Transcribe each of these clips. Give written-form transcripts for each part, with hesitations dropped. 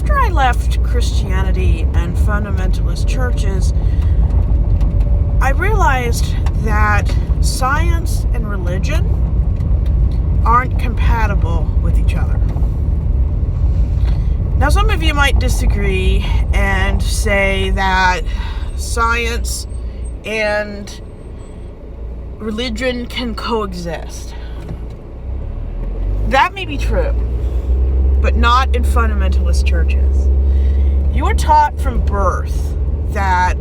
after I left Christianity and fundamentalist churches, I realized that science and religion aren't compatible with each other. Now, some of you might disagree and say that science and religion can coexist. That may be true, but not in fundamentalist churches. You are taught from birth that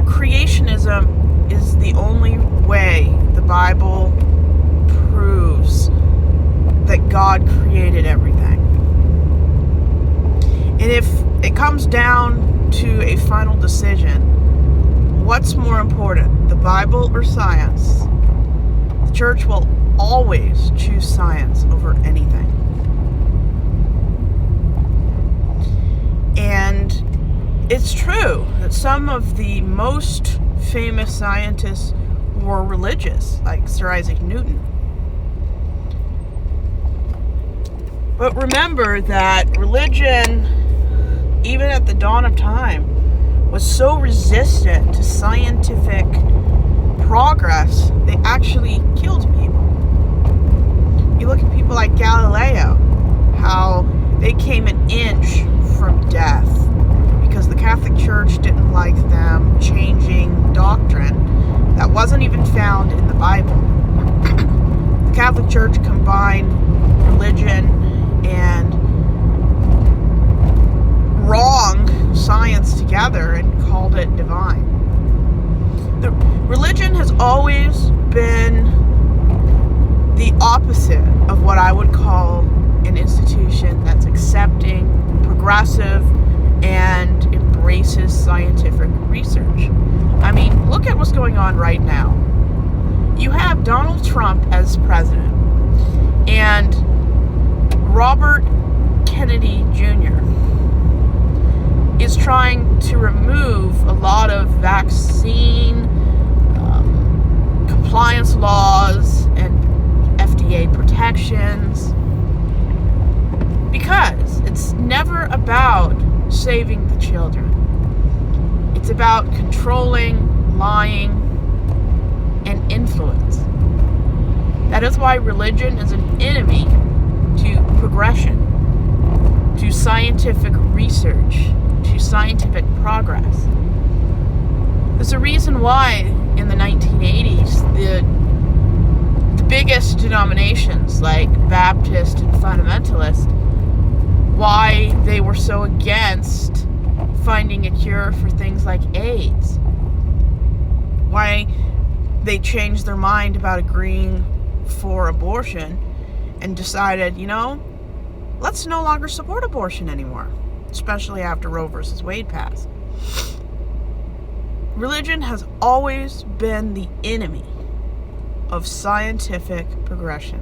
creationism is the only way the Bible proves that God created everything. And if it comes down to a final decision, what's more important, the Bible or science? The church will always choose science over anything. And it's true that some of the most famous scientists were religious, like Sir Isaac Newton. But remember that religion, even at the dawn of time, was so resistant to scientific progress, they actually killed people. You look at people like Galileo, how they came an inch from death because the Catholic Church didn't like them changing doctrine that wasn't even found in the Bible. The Catholic Church combined religion and wrong science together and called it divine. The religion has always been the opposite of what I would call an institution that's accepting, progressive, and embraces scientific research. I mean, look at what's going on right now. You have Donald Trump as president, and Robert Kennedy Jr. is trying to remove a lot of vaccine compliance laws and FDA protections because it's never about saving the children. It's about controlling, lying, and influence. That is why religion is an enemy to progression, to scientific research, to scientific progress. There's a reason why in the 1980s the biggest denominations like Baptist and fundamentalist, why they were so against finding a cure for things like AIDS, why they changed their mind about agreeing for abortion and decided, let's no longer support abortion anymore, especially after Roe versus Wade passed. Religion has always been the enemy of scientific progression.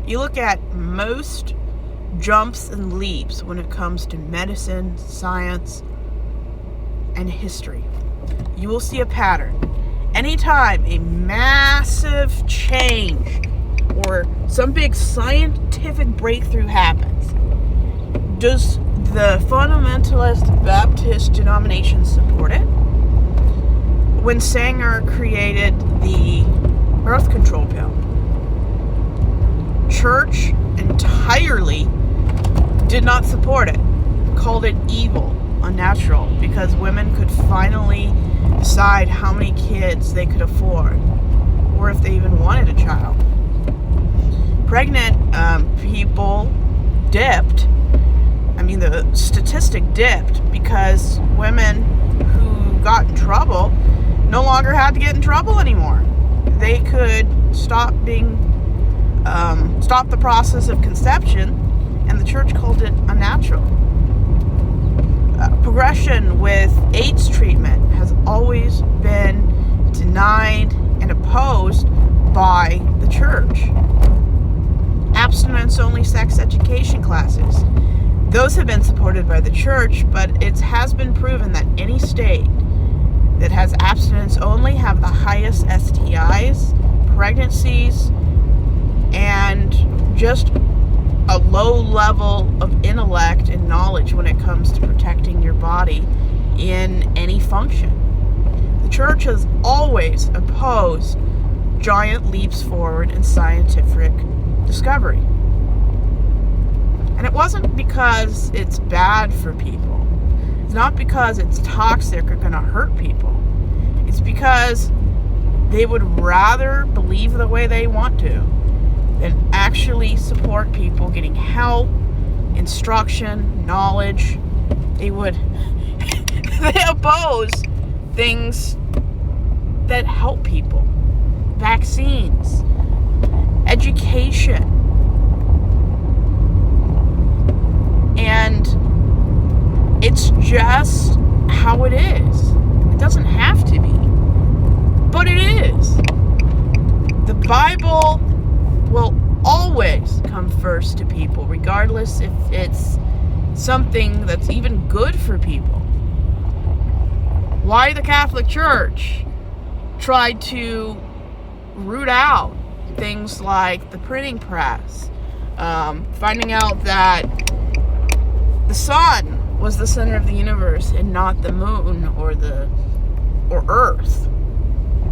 You look at most jumps and leaps when it comes to medicine, science, and history. You will see a pattern. Anytime a massive change or some big scientific breakthrough happens, does the fundamentalist Baptist denomination support it? When Sanger created the birth control pill, church entirely did not support it, called it evil, unnatural, because women could finally decide how many kids they could afford, or if they even wanted a child. Pregnant people dipped. The statistic dipped because women who got in trouble no longer had to get in trouble anymore. They could stop the process of conception, and the church called it unnatural. Progression with AIDS treatment has always been denied and opposed by the church. Abstinence-only sex education classes, those have been supported by the church, but it has been proven that any state that has abstinence only have the highest STIs, pregnancies, and just a low level of intellect and knowledge when it comes to protecting your body in any function. The church has always opposed giant leaps forward in scientific discovery. And it wasn't because it's bad for people. It's not because it's toxic or going to hurt people. It's because they would rather believe the way they want to than actually support people getting help, instruction, knowledge. They oppose things that help people. Vaccines, education, and it's just how it is. It doesn't have to be, but it is. The Bible will always come first to people, regardless if it's something that's even good for people. Why the Catholic Church tried to root out things like the printing press, finding out that the sun was the center of the universe and not the moon or Earth.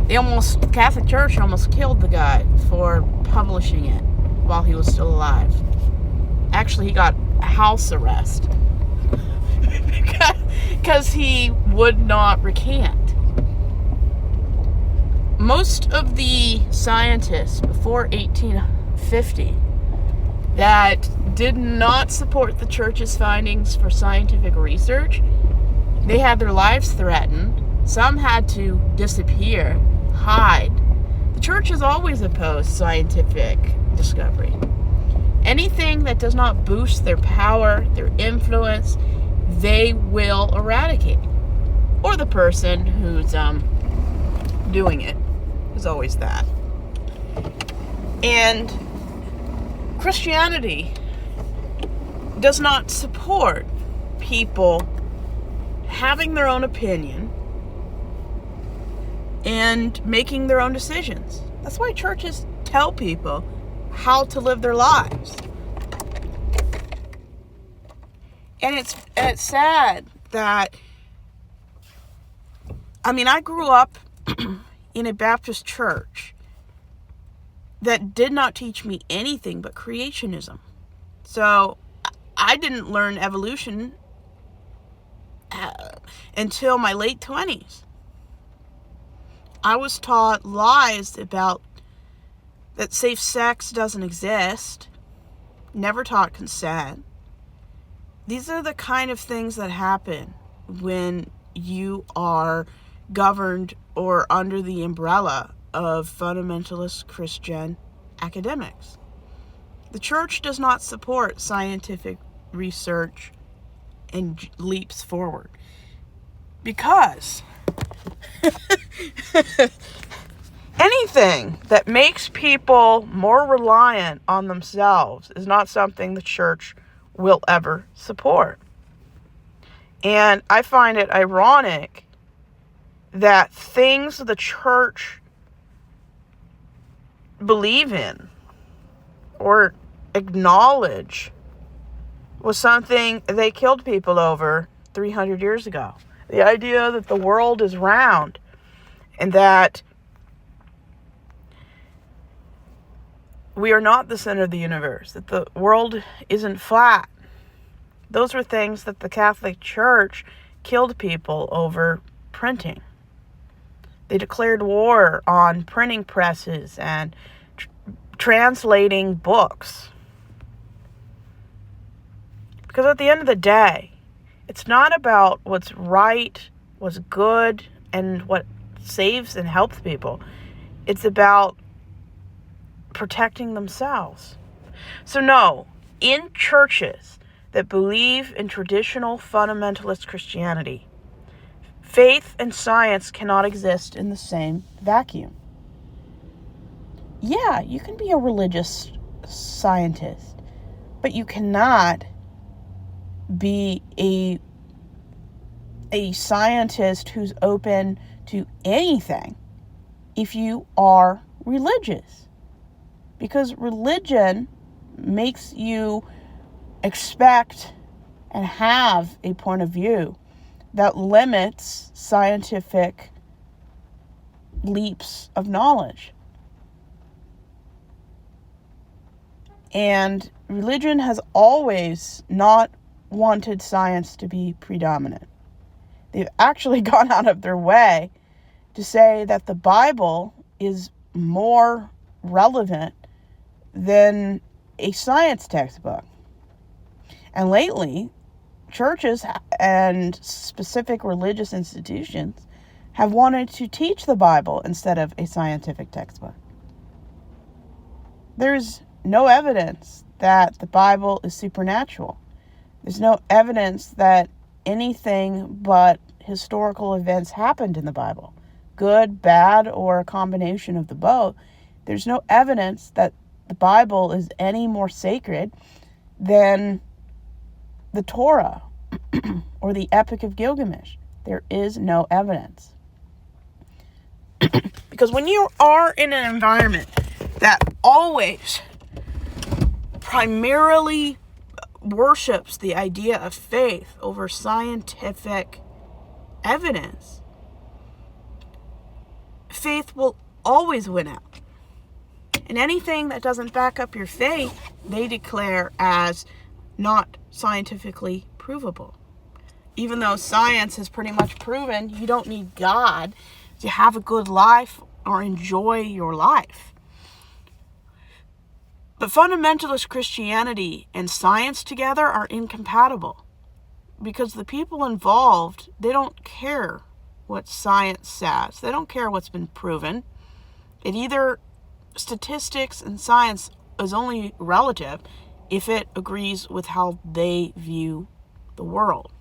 The Catholic Church almost killed the guy for publishing it while he was still alive. Actually, he got house arrest because he would not recant. Most of the scientists before 1850 that did not support the church's findings for scientific research, they had their lives threatened. Some had to disappear, hide. The church has always opposed scientific discovery. Anything that does not boost their power, their influence, they will eradicate. Or the person who's doing it. Is always that. And Christianity does not support people having their own opinion and making their own decisions. That's why churches tell people how to live their lives. And it's sad that, I grew up in a Baptist church that did not teach me anything but creationism. So I didn't learn evolution until my late 20s. I was taught lies about that safe sex doesn't exist, never taught consent. These are the kind of things that happen when you are governed or under the umbrella of fundamentalist Christian academics. The church does not support scientific research and leaps forward because anything that makes people more reliant on themselves is not something the church will ever support. And I find it ironic that things the church believe in or acknowledge was something they killed people over 300 years ago. The idea that the world is round and that we are not the center of the universe, that the world isn't flat. Those were things that the Catholic Church killed people over printing. They declared war on printing presses and translating books. Because at the end of the day, it's not about what's right, what's good, and what saves and helps people. It's about protecting themselves. So no, in churches that believe in traditional fundamentalist Christianity, faith and science cannot exist in the same vacuum. Yeah, you can be a religious scientist, but you cannot be a scientist who's open to anything if you are religious. Because religion makes you expect and have a point of view that limits scientific leaps of knowledge. And religion has always not wanted science to be predominant. They've actually gone out of their way to say that the Bible is more relevant than a science textbook. And lately, churches and specific religious institutions have wanted to teach the Bible instead of a scientific textbook. There's no evidence that the Bible is supernatural. There's no evidence that anything but historical events happened in the Bible, good, bad, or a combination of the both. There's no evidence that the Bible is any more sacred than the Torah or the Epic of Gilgamesh. There is no evidence. Because when you are in an environment that always primarily worships the idea of faith over scientific evidence, faith will always win out. And anything that doesn't back up your faith, they declare as not scientifically provable. Even though science has pretty much proven you don't need God to have a good life or enjoy your life. But fundamentalist Christianity and science together are incompatible, because the people involved, they don't care what science says. They don't care what's been proven. It either statistics and science is only relative if it agrees with how they view the world.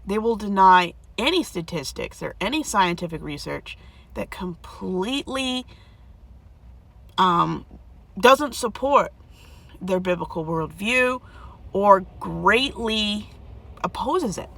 They will deny any statistics or any scientific research that completely doesn't support their biblical worldview or greatly opposes it.